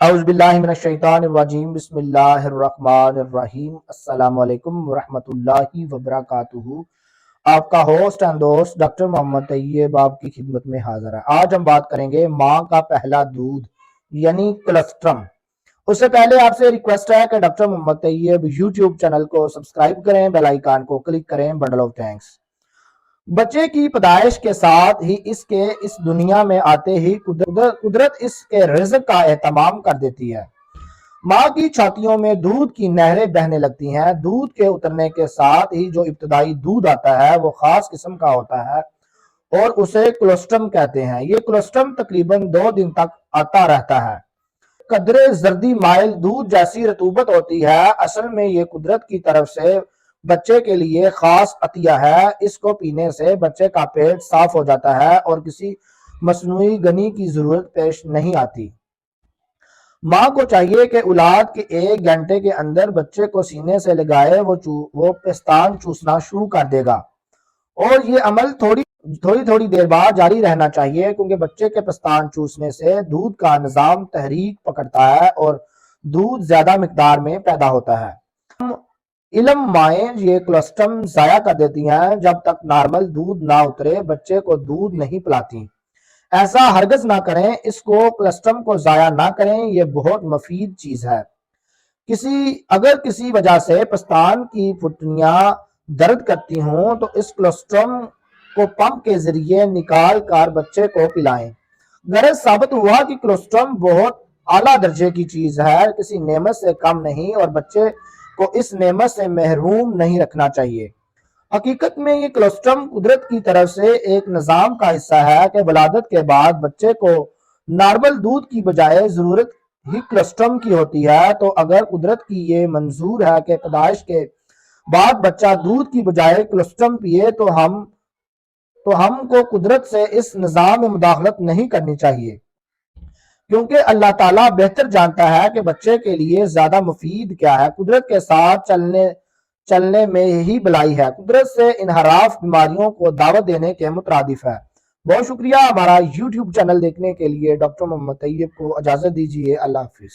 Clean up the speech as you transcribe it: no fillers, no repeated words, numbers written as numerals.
اعوذ باللہ من الشیطان الرجیم بسم اللہ الرحمن الرحیم السلام علیکم ورحمۃ اللہ وبرکاتہ۔ آپ کا ہوسٹ اینڈ دوست ڈاکٹر محمد طیب آپ کی خدمت میں حاضر ہے۔ آج ہم بات کریں گے ماں کا پہلا دودھ یعنی کلسٹرم۔ اس سے پہلے آپ سے ریکویسٹ ہے کہ ڈاکٹر محمد طیب یوٹیوب چینل کو سبسکرائب کریں، بیل آئیکن کو کلک کریں۔ Bundle of thanks. بچے کی پیدائش کے ساتھ ہی اس دنیا میں آتے ہی قدرت اس کے رزق کا اہتمام کر دیتی ہے۔ ماں کی چھاتیوں میں دودھ کی نہریں بہنے لگتی ہیں۔ دودھ کے اترنے کے ساتھ ہی جو ابتدائی دودھ آتا ہے وہ خاص قسم کا ہوتا ہے اور اسے کولسٹرم کہتے ہیں۔ یہ کولسٹرم تقریباً 2 دن تک آتا رہتا ہے۔ قدرے زردی مائل دودھ جیسی رطوبت ہوتی ہے۔ اصل میں یہ قدرت کی طرف سے بچے کے لیے خاص عطیہ ہے۔ اس کو پینے سے بچے کا پیٹ صاف ہو جاتا ہے اور کسی مصنوعی غنی کی ضرورت پیش نہیں آتی۔ ماں کو چاہیے کہ اولاد کے 1 گھنٹے کے اندر بچے کو سینے سے لگائے وہ پستان چوسنا شروع کر دے گا، اور یہ عمل تھوڑی دیر بعد جاری رہنا چاہیے، کیونکہ بچے کے پستان چوسنے سے دودھ کا نظام تحریک پکڑتا ہے اور دودھ زیادہ مقدار میں پیدا ہوتا ہے۔ علم مائیں یہ کولسٹرم ضائع کر دیتی ہیں۔ جب تک نارمل دودھ نہ اترے بچے کو دودھ نہیں پلاتی۔ ایسا ہرگز نہ کریں، اس کو کولسٹرم کو ضائع نہ کریں، یہ بہت مفید چیز ہے۔ اگر کسی وجہ سے پستان کی پھٹیاں درد کرتی ہوں تو اس کولسٹرم کو پمپ کے ذریعے نکال کر بچے کو پلائیں۔ غرض ثابت ہوا کہ کولسٹرم بہت اعلیٰ درجے کی چیز ہے، کسی نعمت سے کم نہیں، اور بچے کو اس نعمت سے محروم نہیں رکھنا چاہیے۔ حقیقت میں یہ کولسٹرم قدرت کی طرف سے ایک نظام کا حصہ ہے کہ ولادت کے بعد بچے کو نارمل دودھ کی بجائے ضرورت ہی کولسٹرم کی ہوتی ہے۔ تو اگر قدرت کی یہ منظور ہے کہ پیدائش کے بعد بچہ دودھ کی بجائے کولسٹرم پیے تو ہم کو قدرت سے اس نظام میں مداخلت نہیں کرنی چاہیے، کیونکہ اللہ تعالیٰ بہتر جانتا ہے کہ بچے کے لیے زیادہ مفید کیا ہے۔ قدرت کے ساتھ چلنے میں ہی بلائی ہے۔ قدرت سے انحراف بیماریوں کو دعوت دینے کے مترادف ہے۔ بہت شکریہ ہمارا یوٹیوب چینل دیکھنے کے لیے۔ ڈاکٹر محمد طیب کو اجازت دیجیے۔ اللہ حافظ۔